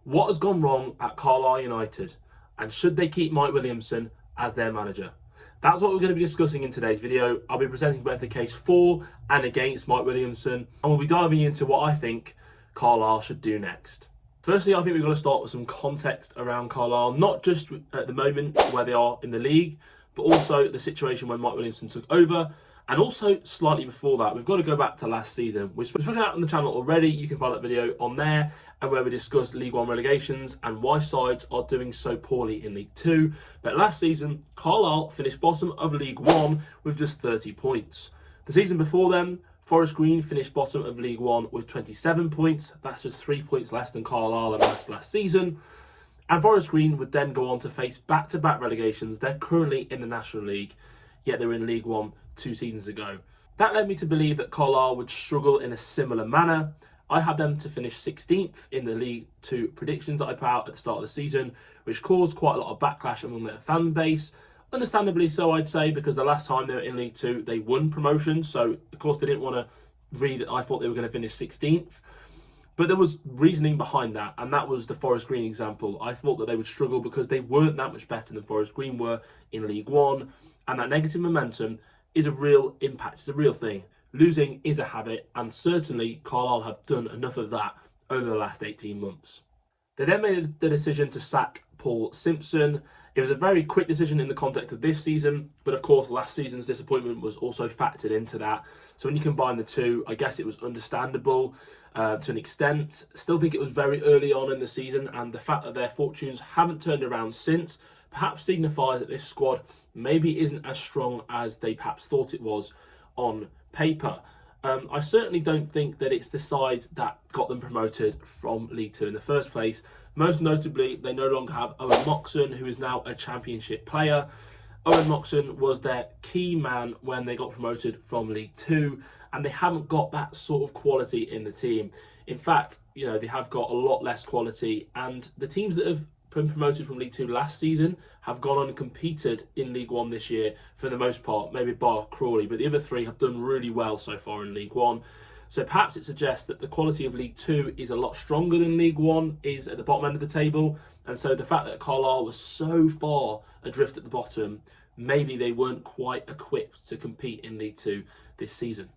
What has gone wrong at Carlisle United, and should they keep Mike Williamson as their manager? That's what we're going to be discussing in today's video. I'll be presenting both the case for and against Mike Williamson, and we'll be diving into what I think Carlisle should do next. Firstly, I think we've got to start with some context around Carlisle, not just at the moment where they are in the league, but also the situation when Mike Williamson took over, and also slightly before that. We've got to go back to last season, which was spoken out on the channel already. You can find that video on there, and where we discussed League One relegations and why sides are doing so poorly in League Two. But last season, Carlisle finished bottom of League One with just 30 points. The season before then, Forest Green finished bottom of League One with 27 points. That's just 3 points less than Carlisle amassed last season. And Forest Green would then go on to face back-to-back relegations. They're currently in the National League, yet they were in League One 2 seasons ago. That led me to believe that Carlisle would struggle in a similar manner. I had them to finish 16th in the League Two predictions that I put out at the start of the season, which caused quite a lot of backlash among their fan base. Understandably so, I'd say, because the last time they were in League Two, they won promotion. So, of course, they didn't want to read that I thought they were going to finish 16th. But there was reasoning behind that, and that was the Forest Green example. I thought that they would struggle because they weren't that much better than Forest Green were in League One, and that negative momentum is a real impact. It's a real thing. Losing is a habit, and certainly Carlisle have done enough of that over the last 18 months. They then made the decision to sack Paul Simpson. It was a very quick decision in the context of this season, but of course last season's disappointment was also factored into that. So when you combine the two, I guess it was understandable to an extent. Still think it was very early on in the season, and the fact that their fortunes haven't turned around since perhaps signifies that this squad maybe isn't as strong as they perhaps thought it was on paper. I certainly don't think that it's the side that got them promoted from League Two in the first place. Most notably, they no longer have Owen Moxon, who is now a championship player. Owen Moxon was their key man when they got promoted from League Two, and they haven't got that sort of quality in the team. In fact, they have got a lot less quality, and the teams that have been promoted from League Two last season have gone on and competed in League One this year for the most part, maybe bar Crawley, but the other three have done really well so far in League One. So perhaps it suggests that the quality of League Two is a lot stronger than League One is at the bottom end of the table, and so the fact that Carlisle was so far adrift at the bottom, maybe they weren't quite equipped to compete in League Two this season.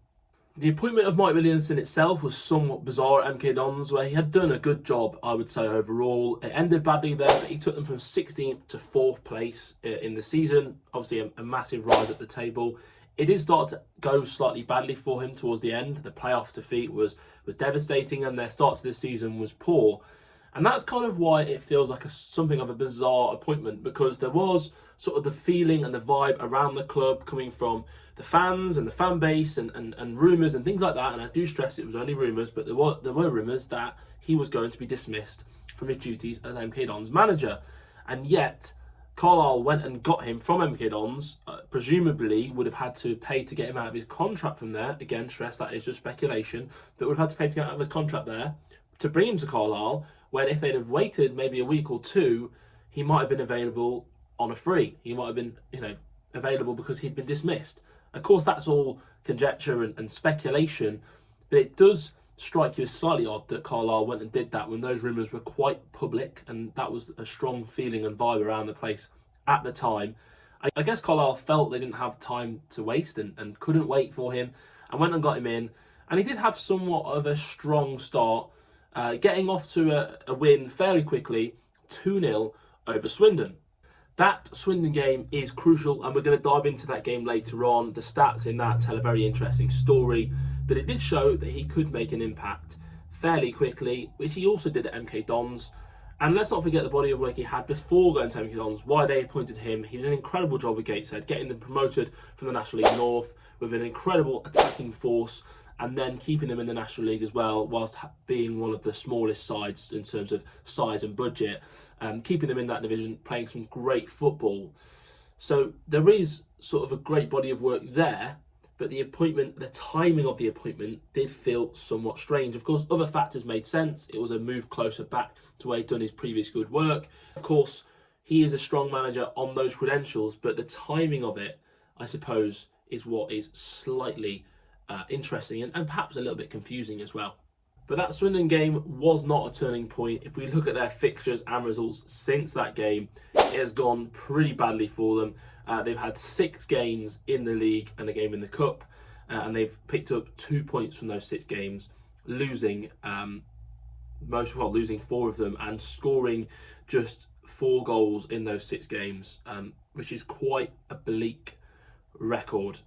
The appointment of Mike Williamson itself was somewhat bizarre at MK Dons, where he had done a good job, I would say, overall. It ended badly there, but he took them from 16th to 4th place in the season. Obviously, a massive rise at the table. It did start to go slightly badly for him towards the end. The playoff defeat was devastating, and their start to this season was poor. And that's kind of why it feels like something of a bizarre appointment, because there was sort of the feeling and the vibe around the club coming from the fans and the fan base and rumours and things like that. And I do stress it was only rumours, but there were rumours that he was going to be dismissed from his duties as MK Dons manager. And yet, Carlisle went and got him from MK Dons, presumably would have had to pay to get him out of his contract from there. Again, stress that is just speculation, but would have had to pay to get out of his contract there to bring him to Carlisle, when if they'd have waited maybe a week or two, he might have been available on a free. He might have been, available because he'd been dismissed. Of course, that's all conjecture and speculation, but it does strike you as slightly odd that Carlisle went and did that when those rumours were quite public, and that was a strong feeling and vibe around the place at the time. I guess Carlisle felt they didn't have time to waste and couldn't wait for him, and went and got him in. And he did have somewhat of a strong start, getting off to a win fairly quickly, 2-0 over Swindon. That Swindon game is crucial, and we're going to dive into that game later on. The stats in that tell a very interesting story, but it did show that he could make an impact fairly quickly, which he also did at MK Dons. And let's not forget the body of work he had before going to MK Dons, why they appointed him. He did an incredible job with Gateshead, getting them promoted from the National League North with an incredible attacking force, and then keeping them in the National League as well, whilst being one of the smallest sides in terms of size and budget, keeping them in that division, playing some great football. So there is sort of a great body of work there, but the appointment, the timing of the appointment did feel somewhat strange. Of course, other factors made sense. It was a move closer back to where he'd done his previous good work. Of course, he is a strong manager on those credentials, but the timing of it, I suppose, is what is slightly interesting and perhaps a little bit confusing as well. But that Swindon game was not a turning point. If we look at their fixtures and results since that game, it has gone pretty badly for them. They've had 6 games in the league and a game in the cup, and they've picked up 2 points from those 6 games, losing losing 4 of them and scoring just 4 goals in those 6 games, which is quite a bleak record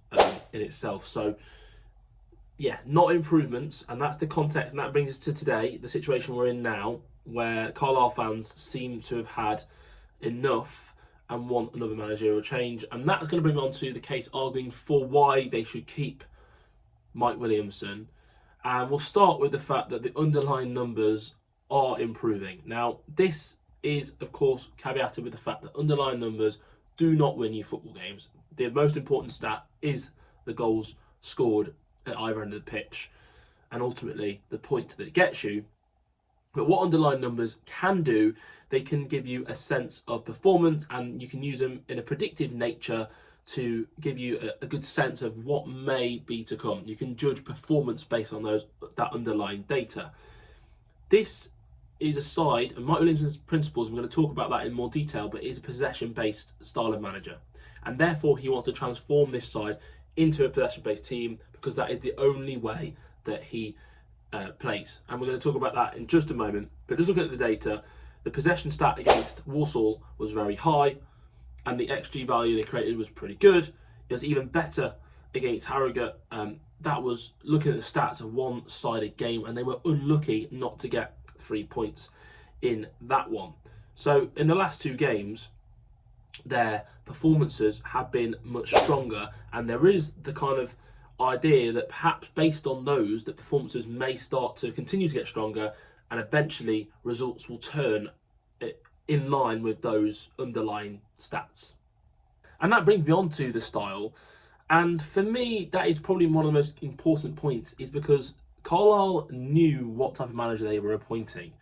in itself. So yeah, not improvements, and that's the context, and that brings us to today, the situation we're in now, where Carlisle fans seem to have had enough and want another managerial change. And that's going to bring me on to the case arguing for why they should keep Mike Williamson. And we'll start with the fact that the underlying numbers are improving. Now, this is, of course, caveated with the fact that underlying numbers do not win you football games. The most important stat is the goals scored at either end of the pitch, and ultimately the point that it gets you. But what underlying numbers can do, they can give you a sense of performance, and you can use them in a predictive nature to give you a good sense of what may be to come. You can judge performance based on that underlying data. This is a side, and Mike Williamson's principles, I'm going to talk about that in more detail, but is a possession-based style of manager. And therefore he wants to transform this side into a possession-based team, because that is the only way that he plays. And we're going to talk about that in just a moment. But just looking at the data, the possession stat against Walsall was very high, and the XG value they created was pretty good. It was even better against Harrogate. That was looking at the stats, a one-sided game, and they were unlucky not to get 3 points in that one. So in the last 2 games, their performances have been much stronger, and there is the kind of idea that perhaps based on those, that performances may start to continue to get stronger, and eventually results will turn in line with those underlying stats. And that brings me on to the style, and for me that is probably one of the most important points, is because Carlisle knew what type of manager they were appointing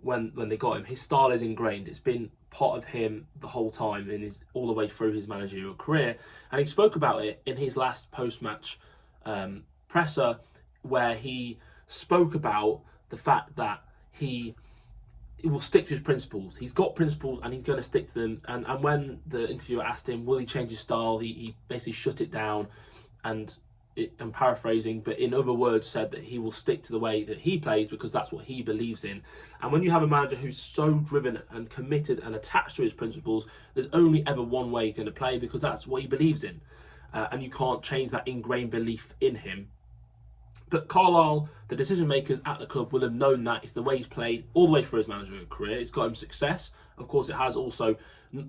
when they got him. His style is ingrained. It's been part of him the whole time, all the way through his managerial career. And he spoke about it in his last post-match presser, where he spoke about the fact that he will stick to his principles. He's got principles and he's going to stick to them. And when the interviewer asked him, will he change his style, he basically shut it down, and I'm paraphrasing, but in other words said that he will stick to the way that he plays because that's what he believes in. And when you have a manager who's so driven and committed and attached to his principles, there's only ever one way he's going to play, because that's what he believes in. And you can't change that ingrained belief in him. But Carlisle, the decision makers at the club, will have known that it's the way he's played all the way through his managerial career. It's got him success. Of course, it has also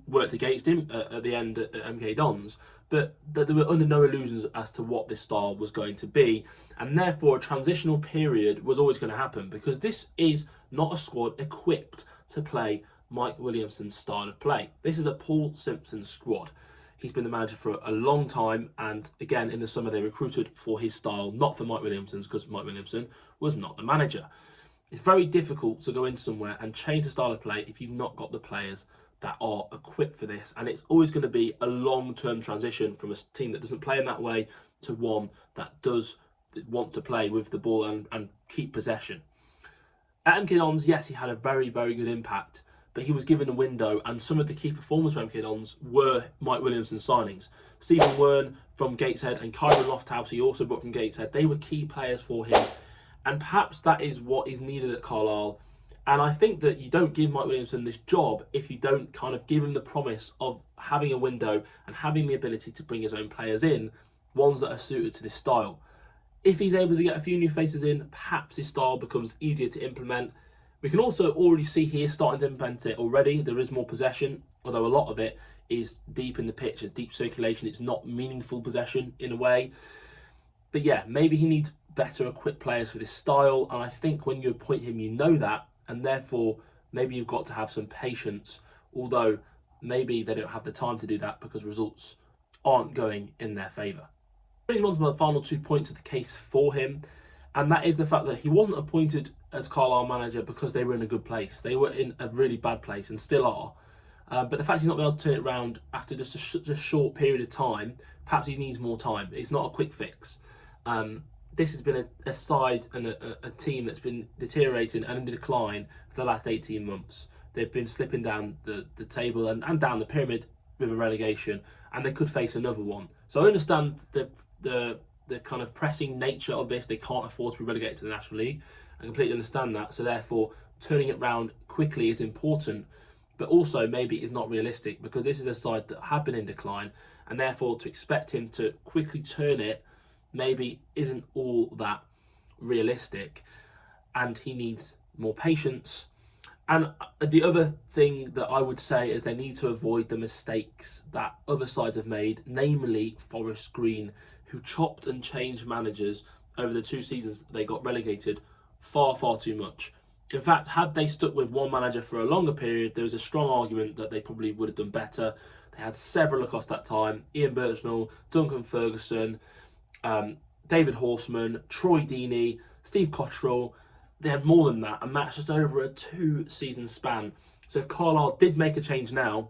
worked against him at the end at MK Dons. But they were under no illusions as to what this style was going to be. And therefore, a transitional period was always going to happen, because this is not a squad equipped to play Mike Williamson's style of play. This is a Paul Simpson squad. He's been the manager for a long time, and again, in the summer they recruited for his style, not for Mike Williamson's, because Mike Williamson was not the manager. It's very difficult to go in somewhere and change the style of play if you've not got the players that are equipped for this, and it's always going to be a long-term transition from a team that doesn't play in that way to one that does want to play with the ball and keep possession. At MK Dons, yes, he had a very, very good impact, but he was given a window, and some of the key performers for MK Dons were Mike Williamson signings. Stephen Wern from Gateshead and Kyron Lofthouse, he also brought from Gateshead. They were key players for him, and perhaps that is what is needed at Carlisle. And I think that you don't give Mike Williamson this job if you don't kind of give him the promise of having a window and having the ability to bring his own players in, ones that are suited to this style. If he's able to get a few new faces in, perhaps his style becomes easier to implement. We can also already see he is starting to implement it already. There is more possession, although a lot of it is deep in the pitch, deep circulation. It's not meaningful possession in a way. But yeah, maybe he needs better equipped players for this style. And I think when you appoint him, you know that. And therefore, maybe you've got to have some patience. Although maybe they don't have the time to do that because results aren't going in their favour. Brings me on to my final 2 points of the case for him. And that is the fact that he wasn't appointed as Carlisle manager because they were in a good place. They were in a really bad place and still are. But the fact he's not been able to turn it around after just a short period of time, perhaps he needs more time. It's not a quick fix. this has been a side and a team that's been deteriorating and in decline for the last 18 months. They've been slipping down the table and down the pyramid with a relegation, and they could face another one. So I understand the kind of pressing nature of this. They can't afford to be relegated to the National League. I completely understand that. So therefore, turning it round quickly is important, but also maybe it's not realistic, because this is a side that have been in decline, and therefore to expect him to quickly turn it maybe isn't all that realistic, and he needs more patience. And the other thing that I would say is they need to avoid the mistakes that other sides have made, namely Forest Green, who chopped and changed managers over the 2 seasons they got relegated far too much. In fact, had they stuck with one manager for a longer period, there was a strong argument that they probably would have done better. They had several across that time: Ian Birchnell, Duncan Ferguson, David Horseman, Troy Deeney, Steve Cottrell. They had more than that, and that's just over a 2-season span. So if Carlisle did make a change now,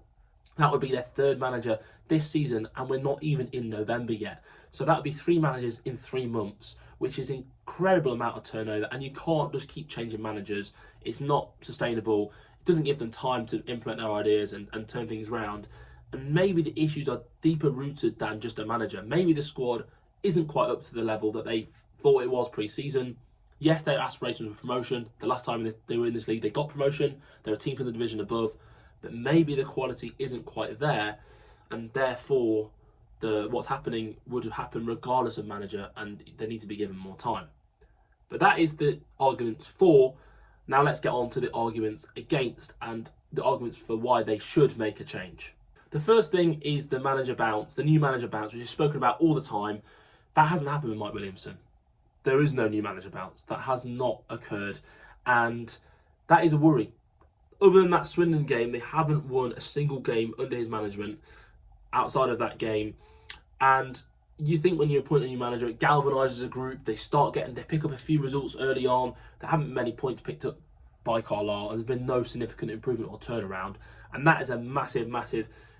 that would be their 3rd manager this season, and we're not even in November yet. So that would be 3 managers in 3 months, which is an incredible amount of turnover, and you can't just keep changing managers. It's not sustainable. It doesn't give them time to implement their ideas and turn things around. And maybe the issues are deeper rooted than just a manager. Maybe the squad isn't quite up to the level that they thought it was pre-season. Yes, their aspirations were promotion. The last time they were in this league, they got promotion. They're a team from the division above, but maybe the quality isn't quite there, and therefore what's happening would have happened regardless of manager, and they need to be given more time. But that is the arguments for. Now let's get on to the arguments against and the arguments for why they should make a change. The first thing is the manager bounce, the new manager bounce, which is spoken about all the time. That hasn't happened with Mike Williamson. There is no new manager bounce. That has not occurred, and that is a worry. Other than that Swindon game, they haven't won a single game under his management outside of that game. And you think when you appoint a new manager, it galvanises a group. They pick up a few results early on. There haven't been many points picked up by Carlisle, and there's been no significant improvement or turnaround. And that is a massive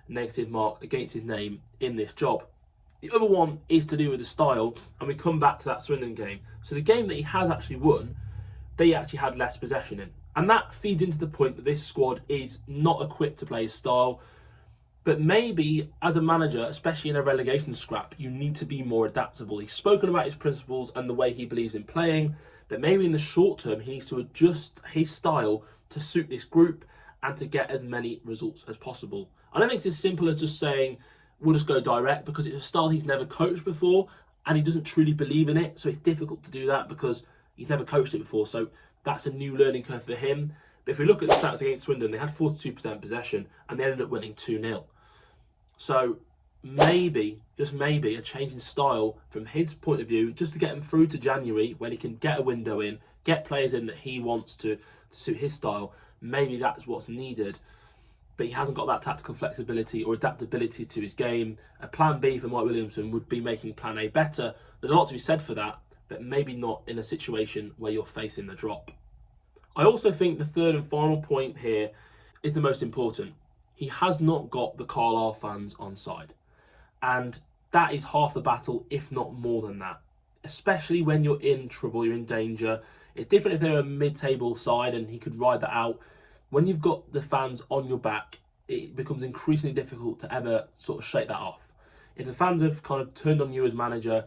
negative mark against his name in this job. The other one is to do with the style, and we come back to that Swindon game. So the game that he has actually won, they actually had less possession in. And that feeds into the point that this squad is not equipped to play his style. But maybe as a manager, especially in a relegation scrap, you need to be more adaptable. He's spoken about his principles and the way he believes in playing, but maybe in the short term, he needs to adjust his style to suit this group and to get as many results as possible. I don't think it's as simple as just saying, we'll just go direct, because it's a style he's never coached before and he doesn't truly believe in it. So it's difficult to do that because he's never coached it before. So that's a new learning curve for him. But if we look at the stats against Swindon, they had 42% possession and they ended up winning 2-0. So maybe, just maybe, a change in style from his point of view, just to get him through to January when he can get a window in, get players in that he wants to suit his style. Maybe that's what's needed. But he hasn't got that tactical flexibility or adaptability to his game. A plan B for Mike Williamson would be making plan A better. There's a lot to be said for that, but maybe not in a situation where you're facing the drop. I also think the third and final point here is the most important. He has not got the Carlisle fans on side. And that is half the battle, if not more than that. Especially when you're in trouble, you're in danger. It's different if they're a mid-table side and he could ride that out. When you've got the fans on your back, it becomes increasingly difficult to ever sort of shake that off. If the fans have kind of turned on you as manager,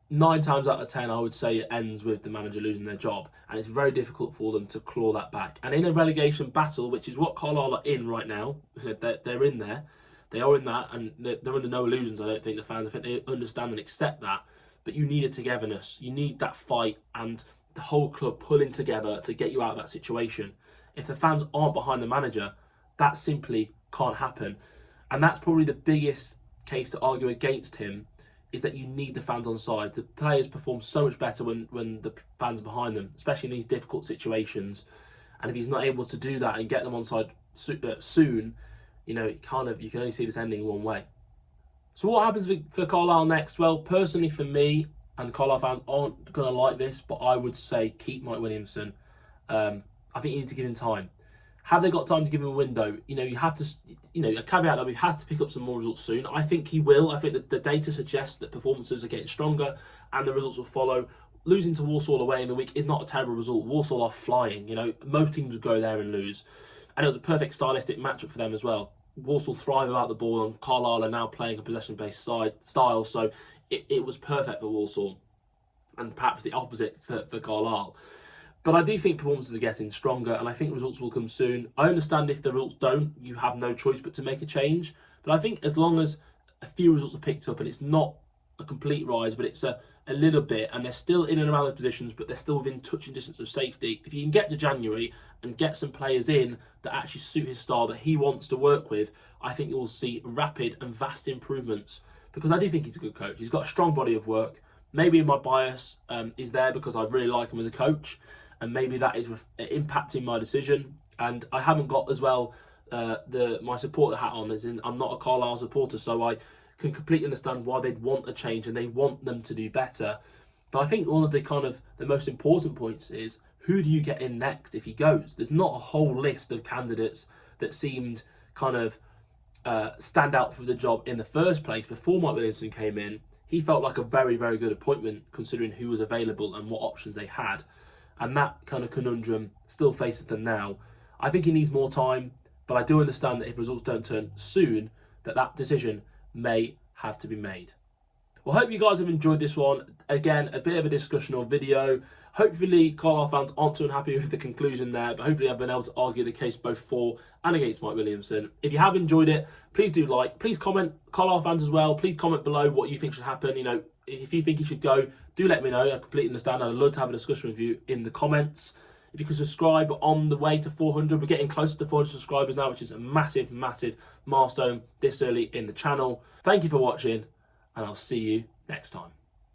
9 times out of 10, I would say it ends with the manager losing their job. And it's very difficult for them to claw that back. And in a relegation battle, which is what Carlisle are in right now, they're in there. They are in that, and they're under no illusions, I don't think, the fans. I think they understand and accept that. But you need a togetherness. You need that fight and the whole club pulling together to get you out of that situation. If the fans aren't behind the manager, that simply can't happen. And that's probably the biggest case to argue against him, is that you need the fans on side. The players perform so much better when the fans are behind them, especially in these difficult situations. And if he's not able to do that and get them on side soon, you know, you can only see this ending one way. So what happens for Carlisle next? Well, personally for me, and Carlisle fans aren't going to like this, but I would say keep Mike Williamson. I think you need to give him time. Have they got time to give him a window? You know, you have to, you know, a caveat that he has to pick up some more results soon. I think he will. I think that the data suggests that performances are getting stronger and the results will follow. Losing to Walsall away in the week is not a terrible result. Walsall are flying. You know, most teams would go there and lose. And it was a perfect stylistic matchup for them as well. Walsall thrive about the ball and Carlisle are now playing a possession-based style. So it was perfect for Walsall and perhaps the opposite for Carlisle. But I do think performances are getting stronger and I think results will come soon. I understand if the results don't, you have no choice but to make a change. But I think as long as a few results are picked up and it's not a complete rise, but it's a little bit, and they're still in and around those positions, but they're still within touching distance of safety. If you can get to January and get some players in that actually suit his style that he wants to work with, I think you'll see rapid and vast improvements. Because I do think he's a good coach. He's got a strong body of work. Maybe my bias is there because I really like him as a coach, and maybe that is impacting my decision. And I haven't got as well my supporter hat on, as in I'm not a Carlisle supporter, so I can completely understand why they'd want a change and they want them to do better. But I think one of the most important points is, who do you get in next if he goes? There's not a whole list of candidates that seemed kind of stand out for the job in the first place before Mike Williamson came in. He felt like a very, very good appointment considering who was available and what options they had. And that kind of conundrum still faces them now. I think he needs more time, but I do understand that if results don't turn soon, that decision may have to be made. Well, I hope you guys have enjoyed this one. Again, a bit of a discussional video. Hopefully Carlisle fans aren't too unhappy with the conclusion there, but hopefully I've been able to argue the case both for and against Mike Williamson. If you have enjoyed it, please do like. Please comment, Carlisle fans as well, please comment below what you think should happen. You know, if you think he should go, do let me know. I completely understand. I'd love to have a discussion with you in the comments. If you can subscribe on the way to 400, we're getting closer to 400 subscribers now, which is a massive, massive milestone this early in the channel. Thank you for watching, and I'll see you next time.